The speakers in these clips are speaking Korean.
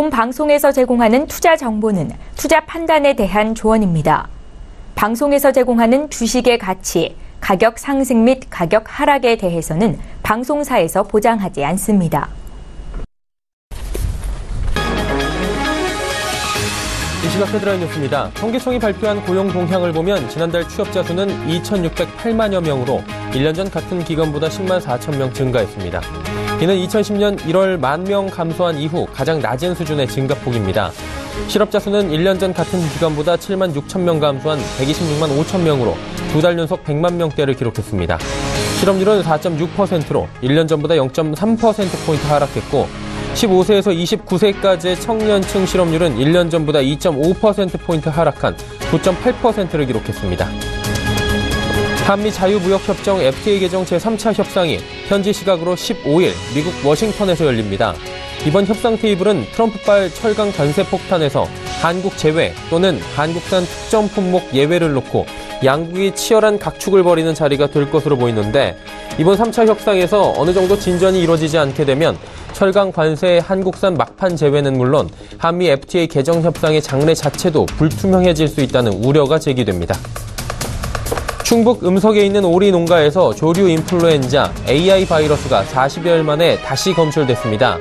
본 방송에서 제공하는 투자 정보는 투자 판단에 대한 조언입니다. 방송에서 제공하는 주식의 가치, 가격 상승 및 가격 하락에 대해서는 방송사에서 보장하지 않습니다. 이 시각 헤드라인 뉴스입니다. 통계청이 발표한 고용 동향을 보면 지난달 취업자 수는 2,608만여 명으로 1년 전 같은 기간보다 10만 4천 명 증가했습니다. 이는 2010년 1월 1만 명 감소한 이후 가장 낮은 수준의 증가폭입니다. 실업자 수는 1년 전 같은 기간보다 7만 6천 명 감소한 126만 5천 명으로 두 달 연속 100만 명대를 기록했습니다. 실업률은 4.6%로 1년 전보다 0.3%포인트 하락했고 15세에서 29세까지의 청년층 실업률은 1년 전보다 2.5%포인트 하락한 9.8%를 기록했습니다. 한미 자유무역협정 FTA 개정 제3차 협상이 현지 시각으로 15일 미국 워싱턴에서 열립니다. 이번 협상 테이블은 트럼프발 철강 관세 폭탄에서 한국 제외 또는 한국산 특정 품목 예외를 놓고 양국이 치열한 각축을 벌이는 자리가 될 것으로 보이는데 이번 3차 협상에서 어느 정도 진전이 이루어지지 않게 되면 철강 관세 한국산 막판 제외는 물론 한미 FTA 개정 협상의 장래 자체도 불투명해질 수 있다는 우려가 제기됩니다. 충북 음석에 있는 오리 농가에서 조류 인플루엔자 AI 바이러스가 40여일 만에 다시 검출됐습니다.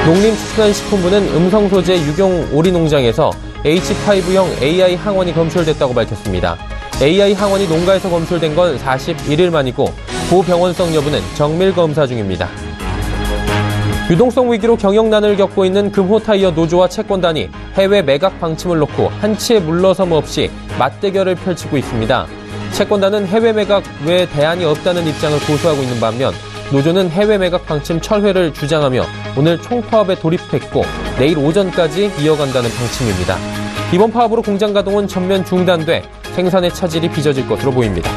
농림축산식품부는 음성 소재 유경 오리 농장에서 H5형 AI 항원이 검출됐다고 밝혔습니다. AI 항원이 농가에서 검출된 건 41일 만이고 고병원성 여부는 정밀 검사 중입니다. 유동성 위기로 경영난을 겪고 있는 금호타이어 노조와 채권단이 해외 매각 방침을 놓고 한치의 물러섬 없이 맞대결을 펼치고 있습니다. 채권단은 해외 매각 외 대안이 없다는 입장을 고수하고 있는 반면 노조는 해외 매각 방침 철회를 주장하며 오늘 총파업에 돌입했고 내일 오전까지 이어간다는 방침입니다. 이번 파업으로 공장 가동은 전면 중단돼 생산의 차질이 빚어질 것으로 보입니다.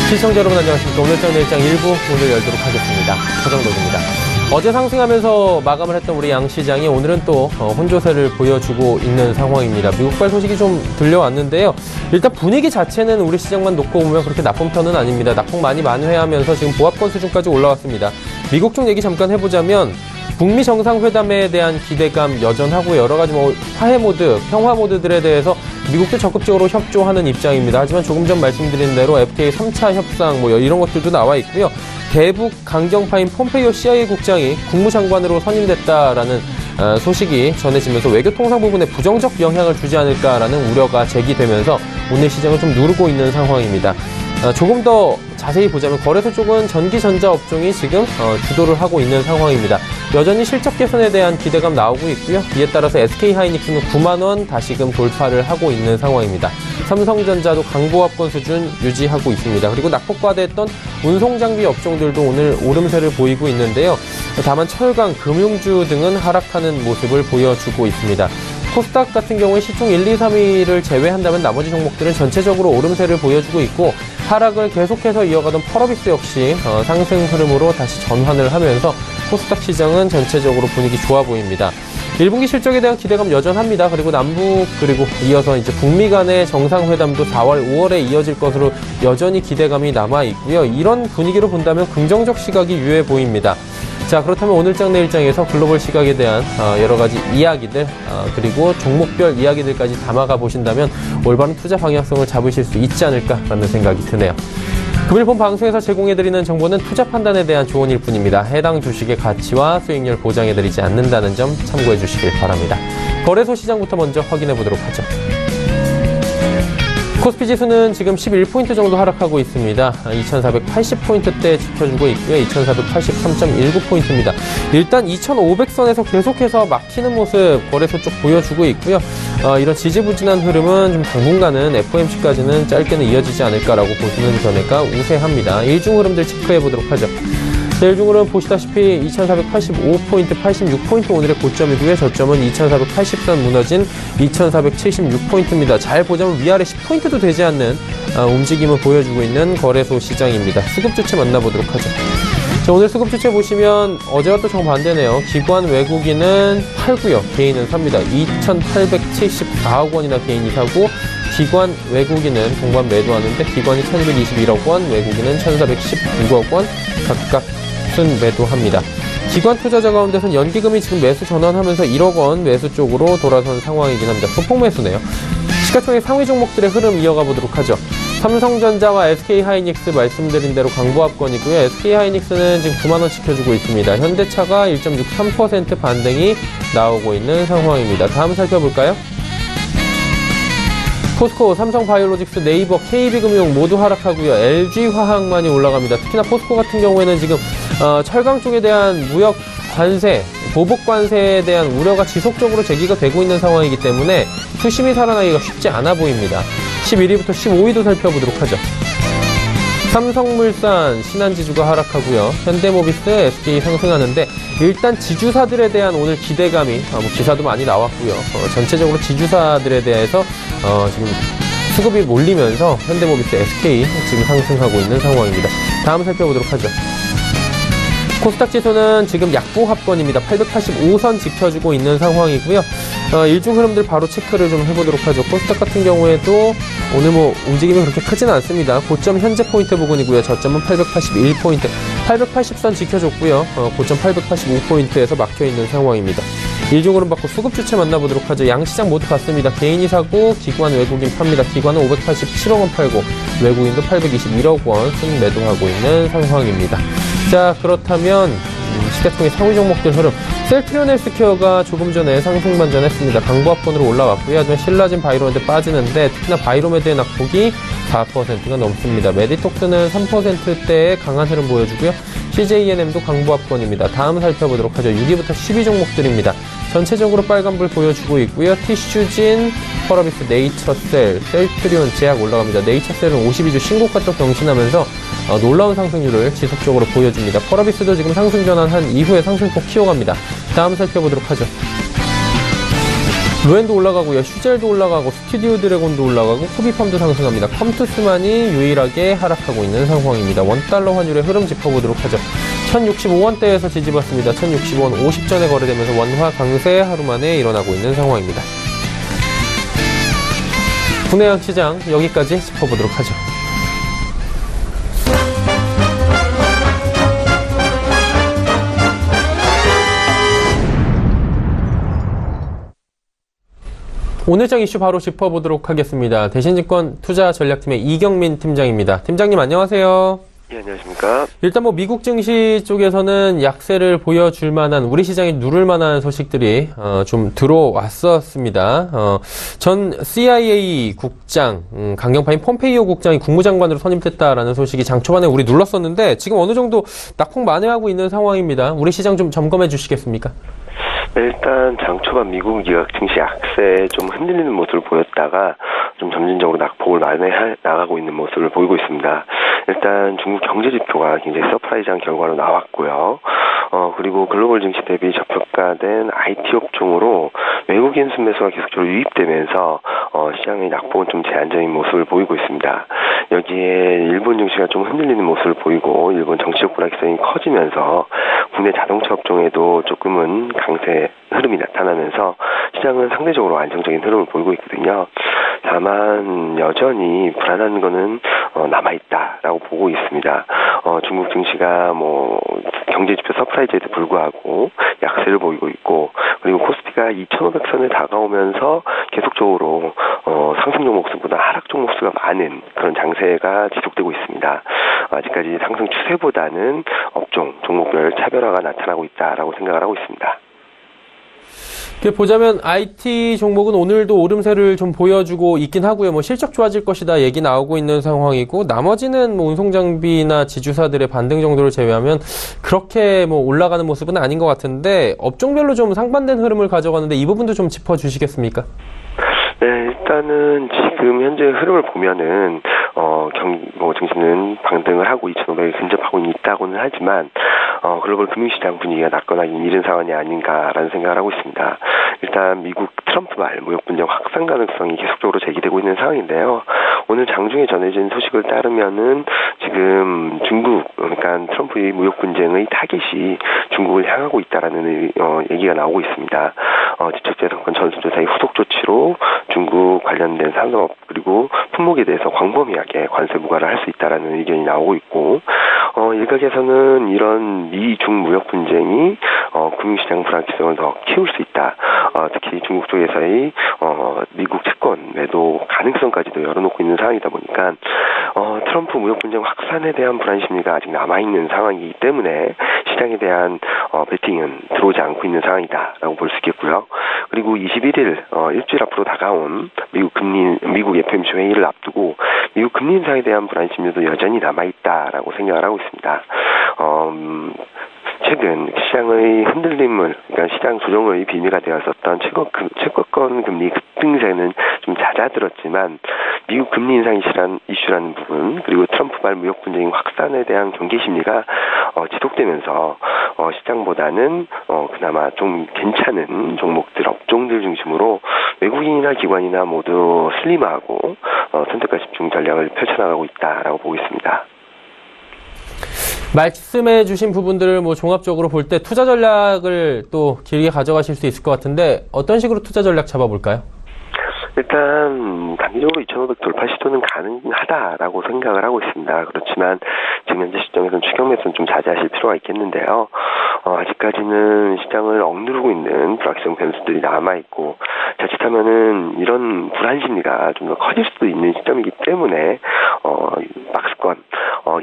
시청자 여러분 안녕하십니까. 오늘장 내일장 1부 오늘 열도록 하겠습니다. 서정덕입니다. 어제 상승하면서 마감을 했던 우리 양시장이 오늘은 또 혼조세를 보여주고 있는 상황입니다. 미국발 소식이 좀 들려왔는데요. 일단 분위기 자체는 우리 시장만 놓고 보면 그렇게 나쁜 편은 아닙니다. 낙폭 많이 만회하면서 지금 보합권 수준까지 올라왔습니다. 미국 쪽 얘기 잠깐 해보자면 북미 정상회담에 대한 기대감 여전하고 여러 가지 화해 모드, 평화 모드들에 대해서 미국도 적극적으로 협조하는 입장입니다. 하지만 조금 전 말씀드린 대로 FTA 3차 협상 이런 것들도 나와 있고요. 대북 강경파인 폼페이오 CIA 국장이 국무장관으로 선임됐다라는 소식이 전해지면서 외교통상 부분에 부정적 영향을 주지 않을까라는 우려가 제기되면서 오늘 시장을 좀 누르고 있는 상황입니다. 조금 더 자세히 보자면 거래소 쪽은 전기전자 업종이 지금 주도를 하고 있는 상황입니다. 여전히 실적 개선에 대한 기대감 나오고 있고요. 이에 따라서 SK하이닉스는 9만 원 다시금 돌파를 하고 있는 상황입니다. 삼성전자도 강보합권 수준 유지하고 있습니다. 그리고 낙폭과대했던 운송장비 업종들도 오늘 오름세를 보이고 있는데요. 다만 철강, 금융주 등은 하락하는 모습을 보여주고 있습니다. 코스닥 같은 경우에 시총 1, 2, 3위를 제외한다면 나머지 종목들은 전체적으로 오름세를 보여주고 있고 하락을 계속해서 이어가던 펄어비스 역시 상승 흐름으로 다시 전환을 하면서 코스닥 시장은 전체적으로 분위기 좋아 보입니다. 1분기 실적에 대한 기대감 여전합니다. 그리고 남북 그리고 이어서 이제 북미 간의 정상회담도 4월, 5월에 이어질 것으로 여전히 기대감이 남아 있고요. 이런 분위기로 본다면 긍정적 시각이 유효해 보입니다. 자, 그렇다면 오늘장 내일장에서 글로벌 시각에 대한 여러 가지 이야기들 그리고 종목별 이야기들까지 담아가 보신다면 올바른 투자 방향성을 잡으실 수 있지 않을까라는 생각이 드네요. 금일 본 방송에서 제공해드리는 정보는 투자 판단에 대한 조언일 뿐입니다. 해당 주식의 가치와 수익률 보장해드리지 않는다는 점 참고해 주시길 바랍니다. 거래소 시장부터 먼저 확인해 보도록 하죠. 코스피 지수는 지금 11포인트 정도 하락하고 있습니다. 2480포인트대 지켜주고 있고요. 2483.19포인트입니다. 일단 2500선에서 계속해서 막히는 모습 거래소 쪽 보여주고 있고요. 이런 지지부진한 흐름은 좀 당분간은 FOMC까지는 짧게는 이어지지 않을까라고 보시는 견해가 우세합니다. 일중 흐름들 체크해 보도록 하죠. 일중으로는 보시다시피 2485포인트, 86포인트 오늘의 고점이고요. 저점은 2480선 무너진 2476포인트입니다. 잘 보자면 위아래 10포인트도 되지 않는 움직임을 보여주고 있는 거래소 시장입니다. 수급 주체 만나보도록 하죠. 자, 오늘 수급 주체 보시면 어제와 또 정반대네요. 기관 외국인은 팔고요. 개인은 삽니다. 2,874억 원이나 개인이 사고 기관 외국인은 동반 매도하는데 기관이 1221억 원, 외국인은 1419억 원 각각 순 매도합니다. 기관 투자자 가운데서는 연기금이 지금 매수 전환하면서 1억 원 매수 쪽으로 돌아선 상황이긴 합니다. 소폭 매수네요. 시가총액 상위 종목들의 흐름 이어가 보도록 하죠. 삼성전자와 SK하이닉스 말씀드린 대로 강보합권이고요. SK하이닉스는 지금 9만 원 지켜주고 있습니다. 현대차가 1.63% 반등이 나오고 있는 상황입니다. 다음 살펴볼까요? 포스코, 삼성바이오로직스, 네이버, KB금융 모두 하락하고요. LG화학만이 올라갑니다. 특히나 포스코 같은 경우에는 지금 철강 쪽에 대한 무역 관세, 보복 관세에 대한 우려가 지속적으로 제기가 되고 있는 상황이기 때문에 투심이 살아나기가 쉽지 않아 보입니다. 11위부터 15위도 살펴보도록 하죠. 삼성물산, 신한지주가 하락하고요. 현대모비스, SK 상승하는데 일단 지주사들에 대한 오늘 기대감이 기사도 많이 나왔고요. 전체적으로 지주사들에 대해서 지금 수급이 몰리면서 현대모비스, SK 지금 상승하고 있는 상황입니다. 다음 살펴보도록 하죠. 코스닥 지수는 지금 약보합권입니다. 885선 지켜주고 있는 상황이고요. 일중 흐름들 바로 체크를 좀 해보도록 하죠. 코스닥 같은 경우에도 오늘 움직임이 그렇게 크지는 않습니다. 고점 현재 포인트 부근이고요. 저점은 881포인트, 880선 지켜줬고요. 고점 885포인트에서 막혀있는 상황입니다. 일중 흐름 받고 수급 주체 만나보도록 하죠. 양시장 모두 같습니다. 개인이 사고 기관 외국인 팝니다. 기관은 587억 원 팔고 외국인도 821억 원 순 매도하고 있는 상황입니다. 자, 그렇다면 시가총액 상위 종목들 흐름. 셀트리온 헬스케어가 조금 전에 상승 반전했습니다. 강보합권으로 올라왔고요. 하지만 신라진 바이로메드 빠지는데 특히나 바이로메드의 낙폭이 4%가 넘습니다. 메디톡스는 3%대의 강한 흐름 보여주고요. CJENM도 강보합권입니다. 다음 살펴보도록 하죠. 6위부터 10위 종목들입니다. 전체적으로 빨간불 보여주고 있고요. 티슈진, 펄어비스, 네이처셀, 셀트리온, 제약 올라갑니다. 네이처셀은 52주 신고가 또 경신하면서 놀라운 상승률을 지속적으로 보여줍니다. 펄어비스도 지금 상승 전환한 이후에 상승폭 키워갑니다. 다음 살펴보도록 하죠. 루엔도 올라가고요. 슈젤도 올라가고 스튜디오 드래곤도 올라가고 코비팜도 상승합니다. 컴투스만이 유일하게 하락하고 있는 상황입니다. 원달러 환율의 흐름 짚어보도록 하죠. 1065원대에서 지지받습니다. 1065원 50전에 거래되면서 원화 강세 하루 만에 일어나고 있는 상황입니다. 국내 양시장 여기까지 짚어보도록 하죠. 오늘장 이슈 바로 짚어보도록 하겠습니다. 대신증권 투자전략팀의 이경민 팀장입니다. 팀장님 안녕하세요. 예, 안녕하십니까. 일단 미국 증시 쪽에서는 약세를 보여줄 만한, 우리 시장이 누를 만한 소식들이 좀 들어왔었습니다. 전 CIA 국장, 강경파인 폼페이오 국장이 국무장관으로 선임됐다라는 소식이 장 초반에 우리 눌렀었는데 지금 어느 정도 낙폭 만회하고 있는 상황입니다. 우리 시장 좀 점검해 주시겠습니까? 네, 일단 장 초반 미국 증시 약세에 좀 흔들리는 모습을 보였다가 좀 점진적으로 낙폭을 만회해 나가고 있는 모습을 보이고 있습니다. 일단 중국 경제 지표가 굉장히 서프라이즈한 결과로 나왔고요. 그리고 글로벌 증시 대비 저평가된 IT 업종으로 외국인 순매수가 계속적으로 유입되면서 시장의 낙폭은 좀 제한적인 모습을 보이고 있습니다. 여기에 일본 증시가 좀 흔들리는 모습을 보이고 일본 정치적 불확실성이 커지면서 국내 자동차 업종에도 조금은 강세 흐름이 나타나면서 시장은 상대적으로 안정적인 흐름을 보이고 있거든요. 다만 여전히 불안한 거는 남아있다라고 보고 있습니다. 중국 증시가 경제지표 서프라이즈에도 불구하고 약세를 보이고 있고, 그리고 코스피가 2,500선에 다가오면서 계속적으로 상승 종목수보다 하락 종목수가 많은 그런 장세가 지속되고 있습니다. 아직까지 상승 추세보다는 업종, 종목별 차별화가 나타나고 있다라고 생각을 하고 있습니다. 보자면 IT 종목은 오늘도 오름세를 좀 보여주고 있긴 하고요. 실적 좋아질 것이다 얘기 나오고 있는 상황이고, 나머지는 운송장비나 지주사들의 반등 정도를 제외하면 그렇게 올라가는 모습은 아닌 것 같은데, 업종별로 좀 상반된 흐름을 가져가는데 이 부분도 좀 짚어주시겠습니까? 네, 일단은 지금 현재 흐름을 보면은 증시는 반등을 하고 2,500에 근접하고 있다고는 하지만 글로벌 금융시장 분위기가 낮거나 이른 상황이 아닌가라는 생각을 하고 있습니다. 일단 미국 트럼프 말 무역 분쟁 확산 가능성이 계속적으로 제기되고 있는 상황인데요. 오늘 장중에 전해진 소식을 따르면은 지금 중국, 그러니까 트럼프의 무역 분쟁의 타깃이 중국을 향하고 있다라는 얘기가 나오고 있습니다. 지적재산권 전수조사의 후속 조치로 중국 관련된 산업 그리고 그리고 품목에 대해서 광범위하게 관세 부과를 할 수 있다라는 의견이 나오고 있고, 일각에서는 이런 미중 무역 분쟁이 금융시장 불안정성을 더 키울 수 있다. 특히 중국 쪽에서의 미국 채권 매도 가능성까지도 열어놓고 있는 상황이다 보니까 트럼프 무역 분쟁 확산에 대한 불안 심리가 아직 남아있는 상황이기 때문에 시장에 대한 베팅은 들어오지 않고 있는 상황이다라고 볼 수 있겠고요. 그리고 21일 일주일 앞으로 다가온 미국 FOMC 회의를 앞두고 미국 금리 인상에 대한 불안 심리도 여전히 남아있다라고 생각을 하고 있습니다. 최근 시장의 흔들림을, 그러니까 시장 조정의 빌미가 되었었던 채권 금리 급등세는 좀 잦아들었지만 미국 금리 인상 이슈라는 부분, 그리고 트럼프발 무역 분쟁 확산에 대한 경계 심리가 지속되면서 시장보다는 그나마 좀 괜찮은 종목들, 업종들 중심으로 외국인이나 기관이나 모두 슬림하고 선택과 집중 전략을 펼쳐나가고 있다라고 보고 있습니다. 말씀해 주신 부분들을 종합적으로 볼 때 투자 전략을 또 길게 가져가실 수 있을 것 같은데 어떤 식으로 투자 전략 잡아볼까요? 일단 단기적으로 2,500 돌파 시도는 가능하다라고 생각을 하고 있습니다. 그렇지만 지금 현재 시점에서는 추격 매수는 좀 자제하실 필요가 있겠는데요. 아직까지는 시장을 억누르고 있는 불확실성 변수들이 남아있고 자칫하면은 이런 불안 심리가 좀 더 커질 수도 있는 시점이기 때문에 박스권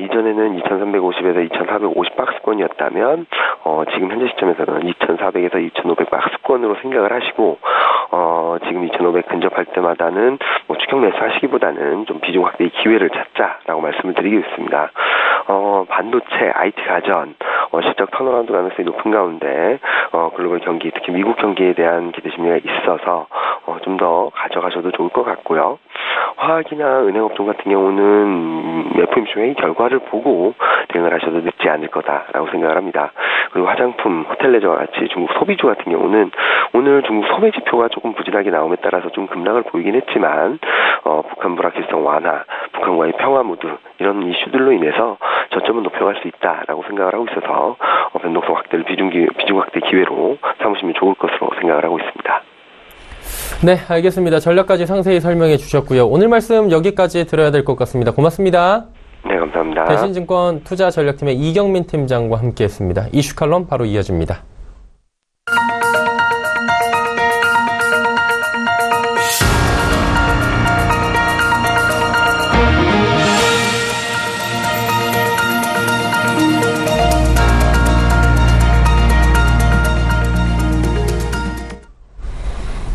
이전에는 2,350에서 2,450 박스권이었다면 지금 현재 시점에서는 2,400에서 2,500 박스권으로 생각을 하시고 지금 2,500 근접할 때마다는 추격 매수 하시기보다는 좀 비중 확대의 기회를 찾자라고 말씀을 드리겠습니다. 반도체, IT 가전, 실적 턴어라운드 가능성이 높은 가운데 글로벌 경기, 특히 미국 경기에 대한 기대 심리가 있어서 좀 더 가져가셔도 좋을 것 같고요. 화학이나 은행업종 같은 경우는 FOMC 회의 결과를 보고 대응을 하셔도 늦지 않을 거다라고 생각을 합니다. 그리고 화장품, 호텔 레저와 같이 중국 소비주 같은 경우는 오늘 중국 소매 지표가 조금 부진하게 나옴에 따라서 좀 급락을 보이긴 했지만 북한 불확실성 완화, 북한과의 평화 무드 이런 이슈들로 인해서 저점은 높여갈 수 있다라고 생각을 하고 있어서 변동성 확대를 비중 확대 기회로 삼으시면 좋을 것으로 생각을 하고 있습니다. 네, 알겠습니다. 전략까지 상세히 설명해 주셨고요. 오늘 말씀 여기까지 들어야 될 것 같습니다. 고맙습니다. 네, 감사합니다. 대신증권 투자전략팀의 이경민 팀장과 함께했습니다. 이슈 칼럼 바로 이어집니다.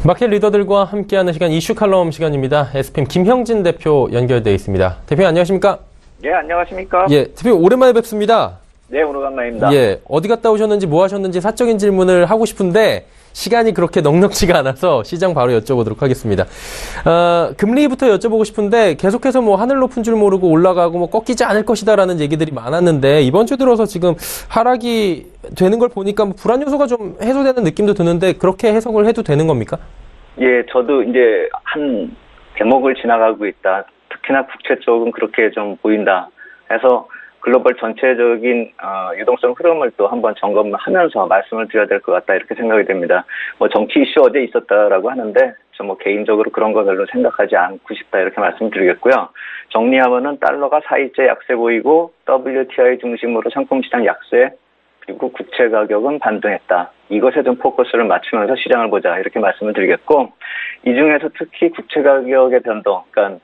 마켓 리더들과 함께하는 시간 이슈 칼럼 시간입니다. SPM 김형진 대표 연결되어 있습니다. 대표님 안녕하십니까? 네, 안녕하십니까? 예, 대표님 오랜만에 뵙습니다. 네, 오랜만입니다. 예, 어디 갔다 오셨는지 뭐 하셨는지 사적인 질문을 하고 싶은데 시간이 그렇게 넉넉지가 않아서 시장 바로 여쭤보도록 하겠습니다. 금리부터 여쭤보고 싶은데 계속해서 하늘 높은 줄 모르고 올라가고 꺾이지 않을 것이다라는 얘기들이 많았는데 이번 주 들어서 지금 하락이 되는 걸 보니까 불안 요소가 좀 해소되는 느낌도 드는데 그렇게 해석을 해도 되는 겁니까? 예, 저도 이제 한 대목을 지나가고 있다. 특히나 국채 쪽은 그렇게 좀 보인다. 해서 글로벌 전체적인 유동성 흐름을 또 한번 점검하면서 말씀을 드려야 될 것 같다 이렇게 생각이 됩니다. 정치 이슈 어제 있었다라고 하는데 저 개인적으로 그런 거 별로 생각하지 않고 싶다 이렇게 말씀드리겠고요. 정리하면은 달러가 4일째 약세 보이고 WTI 중심으로 상품시장 약세 그리고 국채 가격은 반등했다. 이것에 좀 포커스를 맞추면서 시장을 보자 이렇게 말씀을 드리겠고 이 중에서 특히 국채 가격의 변동, 그러니까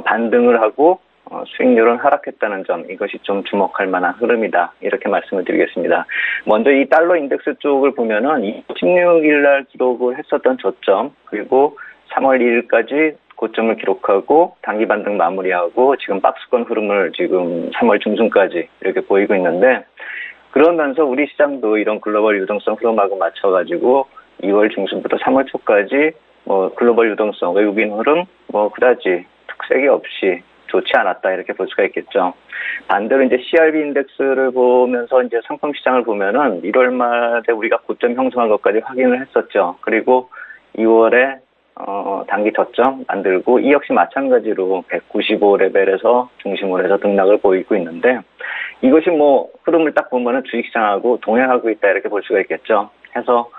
반등을 하고 수익률은 하락했다는 점 이것이 좀 주목할 만한 흐름이다 이렇게 말씀을 드리겠습니다. 먼저 이 달러 인덱스 쪽을 보면은 16일 날 기록을 했었던 저점 그리고 3월 2일까지 고점을 기록하고 단기 반등 마무리하고 지금 박스권 흐름을 지금 3월 중순까지 이렇게 보이고 있는데 그러면서 우리 시장도 이런 글로벌 유동성 흐름하고 맞춰가지고 2월 중순부터 3월 초까지 글로벌 유동성 외국인 흐름 그다지 특색이 없이 좋지 않았다 이렇게 볼 수가 있겠죠. 반대로 이제 CRB 인덱스를 보면서 이제 상품 시장을 보면은 1월 말에 우리가 고점 형성한 것까지 확인을 했었죠. 그리고 2월에 단기 저점 만들고 이 역시 마찬가지로 195 레벨에서 중심으로 해서 등락을 보이고 있는데 이것이 흐름을 딱 보면은 주식시장하고 동행하고 있다 이렇게 볼 수가 있겠죠. 해서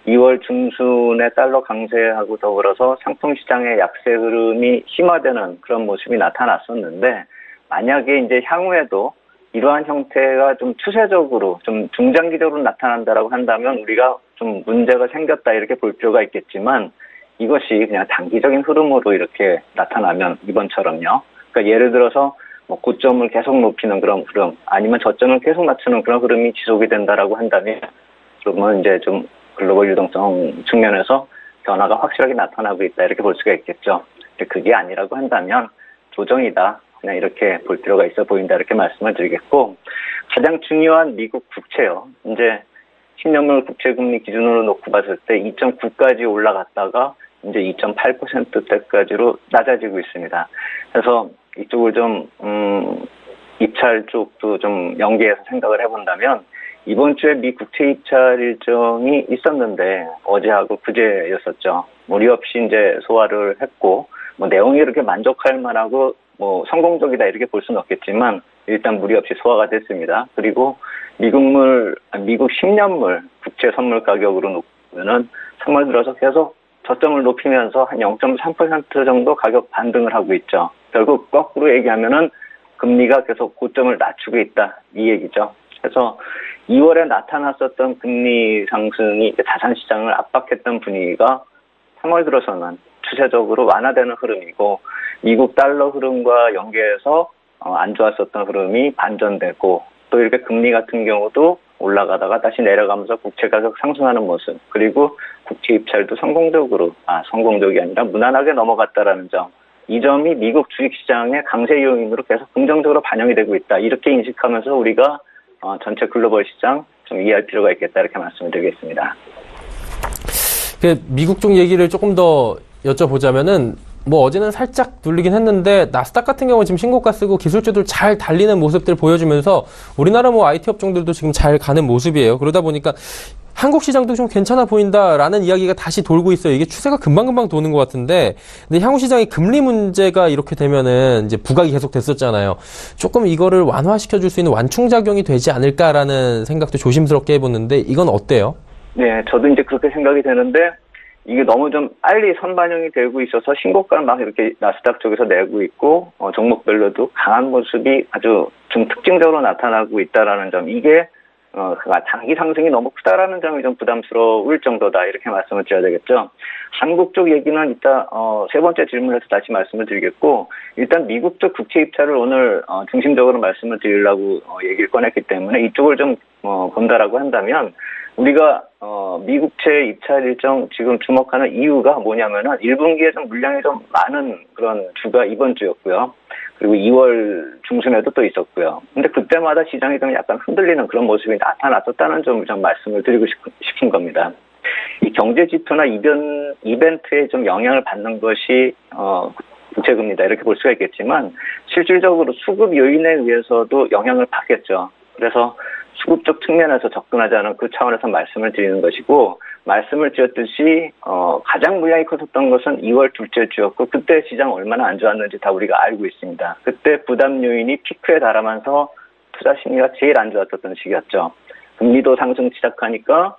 2월 중순에 달러 강세하고 더불어서 상품 시장의 약세 흐름이 심화되는 그런 모습이 나타났었는데, 만약에 이제 향후에도 이러한 형태가 좀 추세적으로 좀 중장기적으로 나타난다라고 한다면 우리가 좀 문제가 생겼다 이렇게 볼 필요가 있겠지만, 이것이 그냥 단기적인 흐름으로 이렇게 나타나면 이번처럼요. 그러니까 예를 들어서 뭐 고점을 계속 높이는 그런 흐름, 아니면 저점을 계속 낮추는 그런 흐름이 지속이 된다라고 한다면, 그러면 이제 좀 글로벌 유동성 측면에서 변화가 확실하게 나타나고 있다 이렇게 볼 수가 있겠죠. 근데 그게 아니라고 한다면 조정이다, 그냥 이렇게 볼 필요가 있어 보인다 이렇게 말씀을 드리겠고, 가장 중요한 미국 국채요. 이제 10년물 국채금리 기준으로 놓고 봤을 때 2.9까지 올라갔다가 이제 2.8%대까지로 낮아지고 있습니다. 그래서 이쪽을 좀 입찰 쪽도 좀 연계해서 생각을 해본다면, 이번 주에 미 국채 입찰 일정이 있었는데 어제하고 그제였었죠. 무리 없이 이제 소화를 했고, 뭐 내용이 이렇게 만족할 만하고 뭐 성공적이다 이렇게 볼 수는 없겠지만 일단 무리 없이 소화가 됐습니다. 그리고 미국 10년물 국채 선물 가격으로 놓으면은 3월 들어서 계속 저점을 높이면서 한 0.3% 정도 가격 반등을 하고 있죠. 결국 거꾸로 얘기하면은 금리가 계속 고점을 낮추고 있다 이 얘기죠. 그래서 2월에 나타났었던 금리 상승이 자산 시장을 압박했던 분위기가 3월 들어서는 추세적으로 완화되는 흐름이고, 미국 달러 흐름과 연계해서 안 좋았었던 흐름이 반전되고, 또 이렇게 금리 같은 경우도 올라가다가 다시 내려가면서 국채 가격 상승하는 모습, 그리고 국채 입찰도 성공적이 아니라 무난하게 넘어갔다라는 점, 이 점이 미국 주식시장의 강세 요인으로 계속 긍정적으로 반영이 되고 있다 이렇게 인식하면서 우리가 전체 글로벌 시장 좀 이해할 필요가 있겠다 이렇게 말씀을 드리겠습니다. 미국 쪽 얘기를 조금 더 여쭤보자면은, 뭐 어제는 살짝 눌리긴 했는데 나스닥 같은 경우는 지금 신고가 쓰고 기술주들 잘 달리는 모습들 보여주면서 우리나라 뭐 IT 업종들도 지금 잘 가는 모습이에요. 그러다 보니까 한국 시장도 좀 괜찮아 보인다라는 이야기가 다시 돌고 있어요. 이게 추세가 금방금방 도는 것 같은데, 근데 향후 시장의 금리 문제가 이렇게 되면은 이제 부각이 계속 됐었잖아요. 조금 이거를 완화시켜 줄 수 있는 완충작용이 되지 않을까라는 생각도 조심스럽게 해보는데, 이건 어때요? 네, 저도 이제 그렇게 생각이 되는데, 이게 너무 좀 빨리 선반영이 되고 있어서 신고가를 막 이렇게 나스닥 쪽에서 내고 있고, 종목별로도 강한 모습이 아주 좀 특징적으로 나타나고 있다라는 점, 이게 단기 상승이 너무 크다라는 점이 좀 부담스러울 정도다 이렇게 말씀을 드려야 되겠죠. 한국 쪽 얘기는 이따 세 번째 질문에서 다시 말씀을 드리겠고, 일단 미국 쪽 국채 입찰을 오늘 중심적으로 말씀을 드리려고 얘기를 꺼냈기 때문에 이쪽을 좀 본다라고 한다면, 우리가 미국채 입찰 일정 지금 주목하는 이유가 뭐냐면은 1분기에 좀 물량이 좀 많은 그런 주가 이번 주였고요. 그리고 2월 중순에도 또 있었고요. 근데 그때마다 시장이 좀 약간 흔들리는 그런 모습이 나타났었다는 점을 좀 말씀을 드리고 싶은 겁니다. 이 경제 지표나 이벤트에 좀 영향을 받는 것이 국채금리다 이렇게 볼 수가 있겠지만, 실질적으로 수급 요인에 의해서도 영향을 받겠죠. 그래서 수급적 측면에서 접근하자는 그 차원에서 말씀을 드리는 것이고, 말씀을 드렸듯이 가장 물량이 컸었던 것은 2월 둘째 주였고, 그때 시장 얼마나 안 좋았는지 다 우리가 알고 있습니다. 그때 부담 요인이 피크에 달하면서 투자 심리가 제일 안 좋았었던 시기였죠. 금리도 상승 시작하니까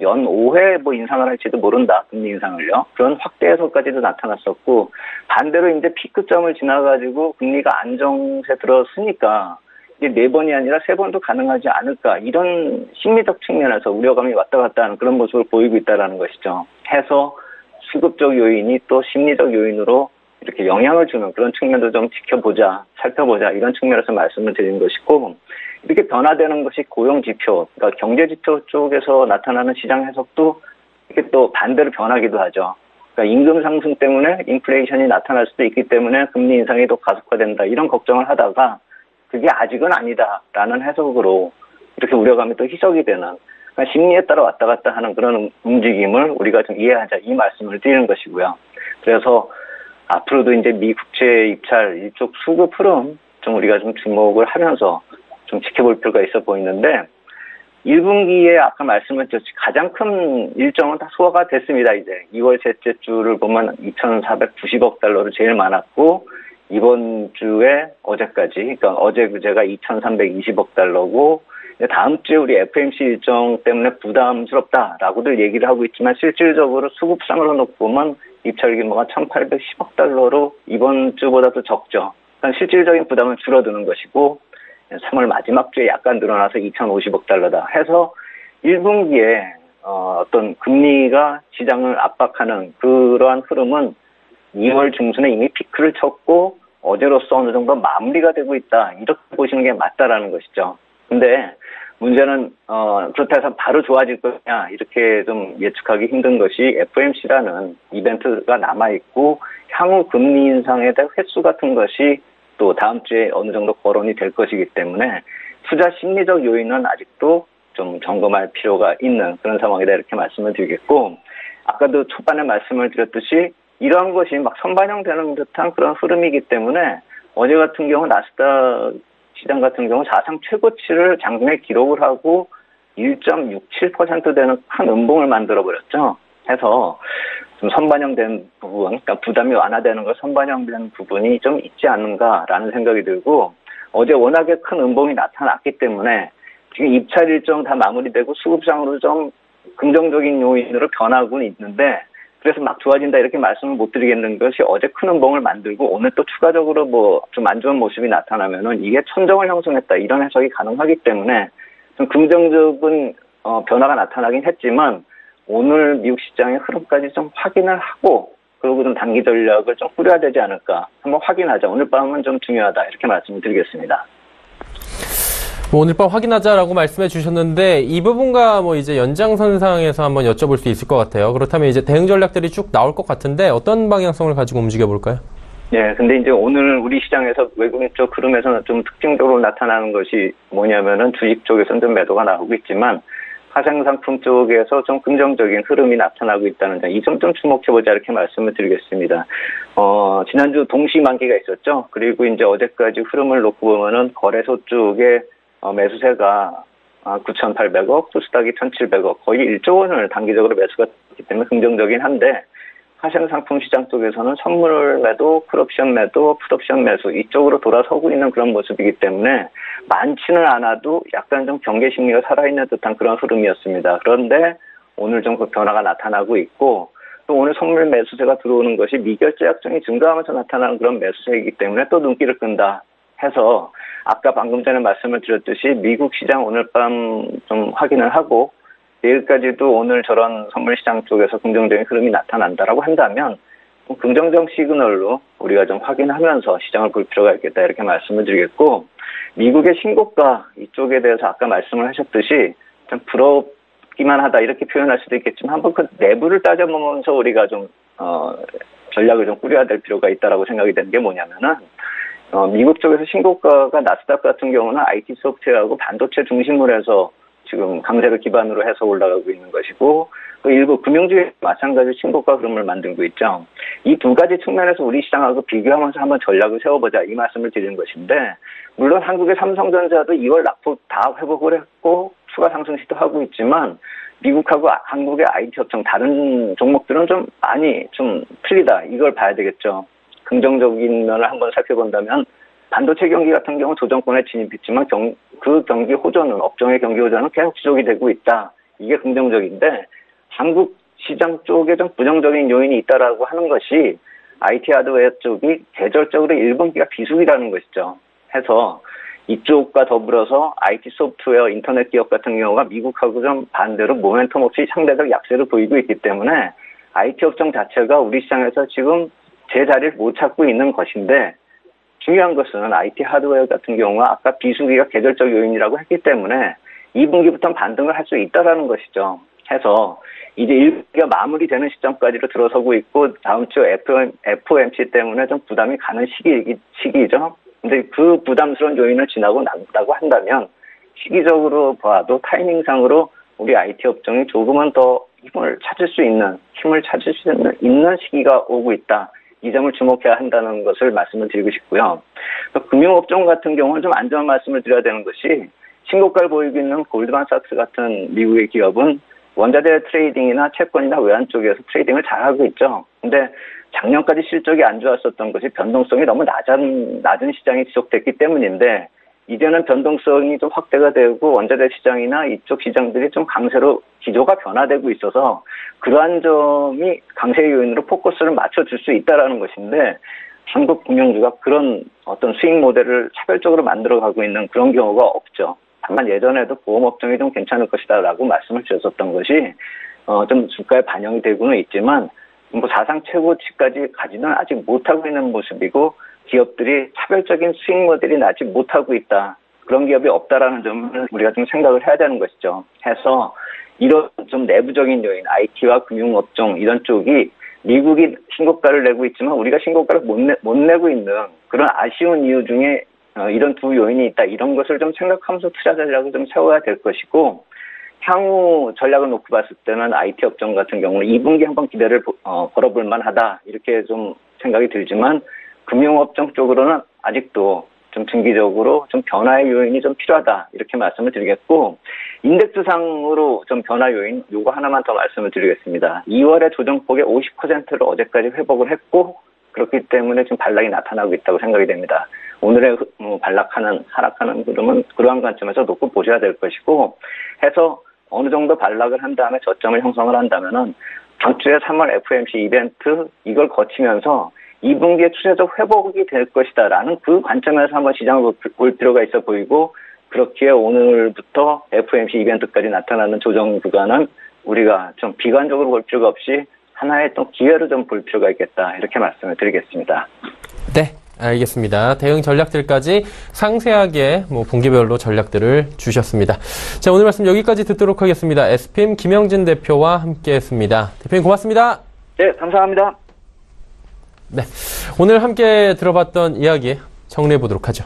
연 5회 인상을 할지도 모른다, 금리 인상을요. 그런 확대 해석까지도 나타났었고, 반대로 이제 피크점을 지나가지고 금리가 안정세 들어서니까 이게 4번이 아니라 3번도 가능하지 않을까, 이런 심리적 측면에서 우려감이 왔다 갔다 하는 그런 모습을 보이고 있다는 것이죠. 해서 수급적 요인이 또 심리적 요인으로 이렇게 영향을 주는 그런 측면도 좀 지켜보자, 살펴보자, 이런 측면에서 말씀을 드린 것이고, 이렇게 변화되는 것이 고용지표, 그러니까 경제지표 쪽에서 나타나는 시장 해석도 이렇게 또 반대로 변하기도 하죠. 그러니까 임금 상승 때문에 인플레이션이 나타날 수도 있기 때문에 금리 인상이 더 가속화된다, 이런 걱정을 하다가 그게 아직은 아니다라는 해석으로 이렇게 우려감이 또 희석이 되는, 그러니까 심리에 따라 왔다 갔다 하는 그런 움직임을 우리가 좀 이해하자, 이 말씀을 드리는 것이고요. 그래서 앞으로도 이제 미 국채 입찰 이쪽 수급 흐름 좀 우리가 좀 주목을 하면서 좀 지켜볼 필요가 있어 보이는데, 1분기에 아까 말씀을 드렸듯이 가장 큰 일정은 다 소화가 됐습니다. 이제 2월 셋째 주를 보면 2,490억 달러로 제일 많았고, 이번 주에 어제까지, 그러니까 어제 그제가 2,320억 달러고, 다음 주에 우리 FOMC 일정 때문에 부담스럽다라고들 얘기를 하고 있지만 실질적으로 수급상으로 놓고 보면 입찰 규모가 1,810억 달러로 이번 주보다도 적죠. 그러니까 실질적인 부담은 줄어드는 것이고 3월 마지막 주에 약간 늘어나서 2,050억 달러다 해서 1분기에 어떤 금리가 시장을 압박하는 그러한 흐름은 2월 중순에 이미 피크를 쳤고 어제로서 어느 정도 마무리가 되고 있다. 이렇게 보시는 게 맞다라는 것이죠. 근데 문제는 그렇다 해서 바로 좋아질 거냐 이렇게 좀 예측하기 힘든 것이 FOMC라는 이벤트가 남아있고 향후 금리 인상에 대한 횟수 같은 것이 또 다음 주에 어느 정도 거론이 될 것이기 때문에 투자 심리적 요인은 아직도 좀 점검할 필요가 있는 그런 상황이다 이렇게 말씀을 드리겠고 아까도 초반에 말씀을 드렸듯이 이러한 것이 막 선반영되는 듯한 그런 흐름이기 때문에 어제 같은 경우 나스닥 시장 같은 경우 사상 최고치를 장중에 기록을 하고 1.67% 되는 큰 음봉을 만들어버렸죠. 해서 좀 선반영된 부분, 그러니까 부담이 완화되는 거 선반영된 부분이 좀 있지 않는가라는 생각이 들고 어제 워낙에 큰 음봉이 나타났기 때문에 지금 입찰 일정 다 마무리되고 수급상으로 좀 긍정적인 요인으로 변하고는 있는데 그래서 막 좋아진다 이렇게 말씀을 못 드리겠는 것이 어제 큰 음봉을 만들고 오늘 또 추가적으로 뭐 좀 안 좋은 모습이 나타나면은 이게 천정을 형성했다 이런 해석이 가능하기 때문에 좀 긍정적인 변화가 나타나긴 했지만 오늘 미국 시장의 흐름까지 좀 확인을 하고 그리고 좀 단기 전략을 좀 꾸려야 되지 않을까 한번 확인하자. 오늘 밤은 좀 중요하다 이렇게 말씀을 드리겠습니다. 오늘 밤 확인하자라고 말씀해 주셨는데 이 부분과 뭐 이제 연장선상에서 한번 여쭤볼 수 있을 것 같아요. 그렇다면 이제 대응 전략들이 쭉 나올 것 같은데 어떤 방향성을 가지고 움직여 볼까요? 네, 근데 이제 오늘 우리 시장에서 외국인 쪽 흐름에서는 좀 특징적으로 나타나는 것이 뭐냐면은 주식 쪽에서는 좀 매도가 나오고 있지만 화생상품 쪽에서 좀 긍정적인 흐름이 나타나고 있다는 점, 이 점 좀 주목해보자 이렇게 말씀을 드리겠습니다. 지난주 동시만기가 있었죠. 그리고 이제 어제까지 흐름을 놓고 보면은 거래소 쪽에 매수세가 9,800억, 코스닥이 1,700억, 거의 1조 원을 단기적으로 매수가 됐기 때문에 긍정적이긴 한데 화생상품 시장 쪽에서는 선물 매도, 콜옵션 매도, 풋옵션 매수 이쪽으로 돌아서고 있는 그런 모습이기 때문에 많지는 않아도 약간 좀 경계 심리가 살아있는 듯한 그런 흐름이었습니다. 그런데 오늘 좀 그 변화가 나타나고 있고 또 오늘 선물 매수세가 들어오는 것이 미결제 약정이 증가하면서 나타나는 그런 매수세이기 때문에 또 눈길을 끈다 해서 아까 방금 전에 말씀을 드렸듯이 미국 시장 오늘 밤 좀 확인을 하고 내일까지도 오늘 저런 선물 시장 쪽에서 긍정적인 흐름이 나타난다라고 한다면 긍정적 시그널로 우리가 좀 확인하면서 시장을 볼 필요가 있겠다 이렇게 말씀을 드리겠고 미국의 신고가 이쪽에 대해서 아까 말씀을 하셨듯이 좀 부럽기만 하다 이렇게 표현할 수도 있겠지만 한번 그 내부를 따져보면서 우리가 좀 전략을 좀 꾸려야 될 필요가 있다라고 생각이 되는 게 뭐냐면은 미국 쪽에서 신고가가 나스닥 같은 경우는 IT 소프트웨어하고 반도체 중심으로 해서 지금 강세를 기반으로 해서 올라가고 있는 것이고 또 일부 금융주에 마찬가지로 신고가 흐름을 만들고 있죠. 이 두 가지 측면에서 우리 시장하고 비교하면서 한번 전략을 세워보자 이 말씀을 드리는 것인데 물론 한국의 삼성전자도 2월 낙폭 다 회복을 했고 추가 상승 시도하고 있지만 미국하고 한국의 IT 업종 다른 종목들은 좀 많이 좀 틀리다 이걸 봐야 되겠죠. 긍정적인 면을 한번 살펴본다면 반도체 경기 같은 경우 조정권에 진입했지만 그 경기 호전은 업종의 경기 호전은 계속 지속이 되고 있다. 이게 긍정적인데 한국 시장 쪽에 좀 부정적인 요인이 있다라고 하는 것이 IT 하드웨어 쪽이 계절적으로 1분기가 비수기라는 것이죠. 해서 이쪽과 더불어서 IT 소프트웨어 인터넷 기업 같은 경우가 미국하고 좀 반대로 모멘텀 없이 상대적 약세를 보이고 있기 때문에 IT 업종 자체가 우리 시장에서 지금 제 자리를 못 찾고 있는 것인데 중요한 것은 IT 하드웨어 같은 경우가 아까 비수기가 계절적 요인이라고 했기 때문에 2분기부터는 반등을 할 수 있다라는 것이죠. 해서 이제 1분기가 마무리되는 시점까지로 들어서고 있고 다음 주 FOMC 때문에 좀 부담이 가는 시기죠. 근데 그 부담스러운 요인을 지나고 난다고 한다면 시기적으로 봐도 타이밍상으로 우리 IT 업종이 조금은 더 힘을 찾을 수 있는 시기가 오고 있다. 이 점을 주목해야 한다는 것을 말씀을 드리고 싶고요. 금융업종 같은 경우는 좀 안전한 말씀을 드려야 되는 것이 신고가를 보이고 있는 골드만삭스 같은 미국의 기업은 원자재 트레이딩이나 채권이나 외환 쪽에서 트레이딩을 잘하고 있죠. 근데 작년까지 실적이 안 좋았었던 것이 변동성이 너무 낮은 시장이 지속됐기 때문인데 이제는 변동성이 좀 확대가 되고 원자재 시장이나 이쪽 시장들이 좀 강세로 기조가 변화되고 있어서 그러한 점이 강세 요인으로 포커스를 맞춰줄 수 있다라는 것인데 한국 금융주가 그런 어떤 수익 모델을 차별적으로 만들어가고 있는 그런 경우가 없죠. 다만 예전에도 보험업종이 좀 괜찮을 것이다라고 말씀을 주셨었던 것이 좀 주가에 반영이 되고는 있지만 뭐 사상 최고치까지 가지는 아직 못하고 있는 모습이고 기업들이 차별적인 수익 모델이 나지 못하고 있다. 그런 기업이 없다라는 점을 우리가 좀 생각을 해야 되는 것이죠. 해서 이런 좀 내부적인 요인, IT와 금융업종 이런 쪽이 미국이 신고가를 내고 있지만 우리가 신고가를 못 내고 있는 그런 아쉬운 이유 중에 이런 두 요인이 있다. 이런 것을 좀 생각하면서 투자 전략을 좀 세워야 될 것이고 향후 전략을 놓고 봤을 때는 IT 업종 같은 경우는 2분기 한번 기대를 걸어볼 만하다. 이렇게 좀 생각이 들지만 금융업종 쪽으로는 아직도 좀 중기적으로 좀 변화의 요인이 좀 필요하다. 이렇게 말씀을 드리겠고, 인덱스상으로 좀 변화 요인, 요거 하나만 더 말씀을 드리겠습니다. 2월에 조정폭의 50%를 어제까지 회복을 했고, 그렇기 때문에 지금 반락이 나타나고 있다고 생각이 됩니다. 오늘의 하락하는 흐름은 그러한 관점에서 놓고 보셔야 될 것이고, 해서 어느 정도 반락을 한 다음에 저점을 형성을 한다면은, 다음 주에 3월 FOMC 이벤트, 이걸 거치면서 2분기에 추세적 회복이 될 것이다라는 그 관점에서 한번 시장을 볼 필요가 있어 보이고 그렇기에 오늘부터 FOMC 이벤트까지 나타나는 조정 구간은 우리가 좀 비관적으로 볼 필요가 없이 하나의 또 기회로 좀 볼 필요가 있겠다 이렇게 말씀을 드리겠습니다. 네, 알겠습니다. 대응 전략들까지 상세하게 분기별로 전략들을 주셨습니다. 자, 오늘 말씀 여기까지 듣도록 하겠습니다. SPM 김영진 대표와 함께했습니다. 대표님 고맙습니다. 네, 감사합니다. 네, 오늘 함께 들어봤던 이야기 정리해 보도록 하죠.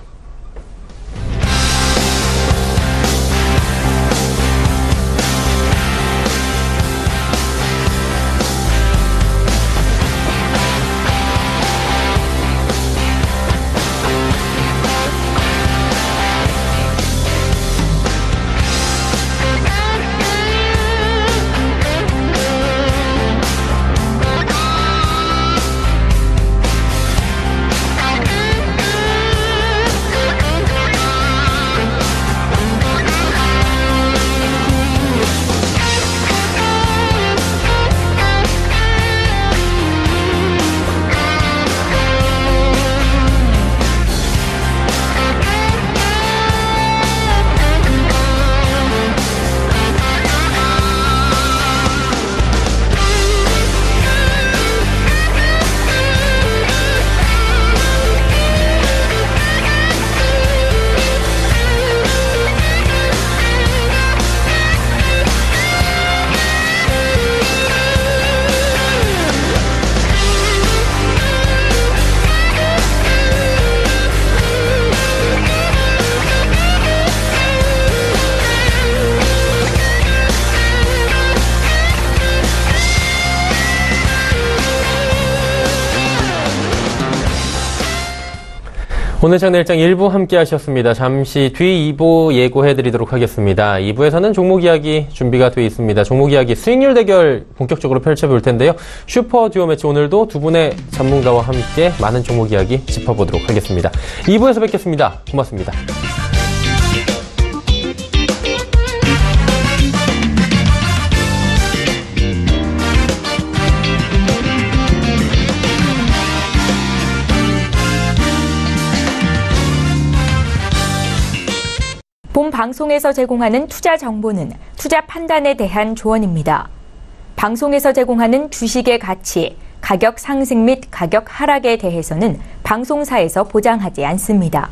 오늘 장내일장 1부 함께 하셨습니다. 잠시 뒤 2부 예고해드리도록 하겠습니다. 2부에서는 종목 이야기 준비가 되어 있습니다. 종목 이야기 수익률 대결 본격적으로 펼쳐볼 텐데요. 슈퍼 듀오 매치 오늘도 두 분의 전문가와 함께 많은 종목 이야기 짚어보도록 하겠습니다. 2부에서 뵙겠습니다. 고맙습니다. 본 방송에서 제공하는 투자 정보는 투자 판단에 대한 조언입니다. 방송에서 제공하는 주식의 가치, 가격 상승 및 가격 하락에 대해서는 방송사에서 보장하지 않습니다.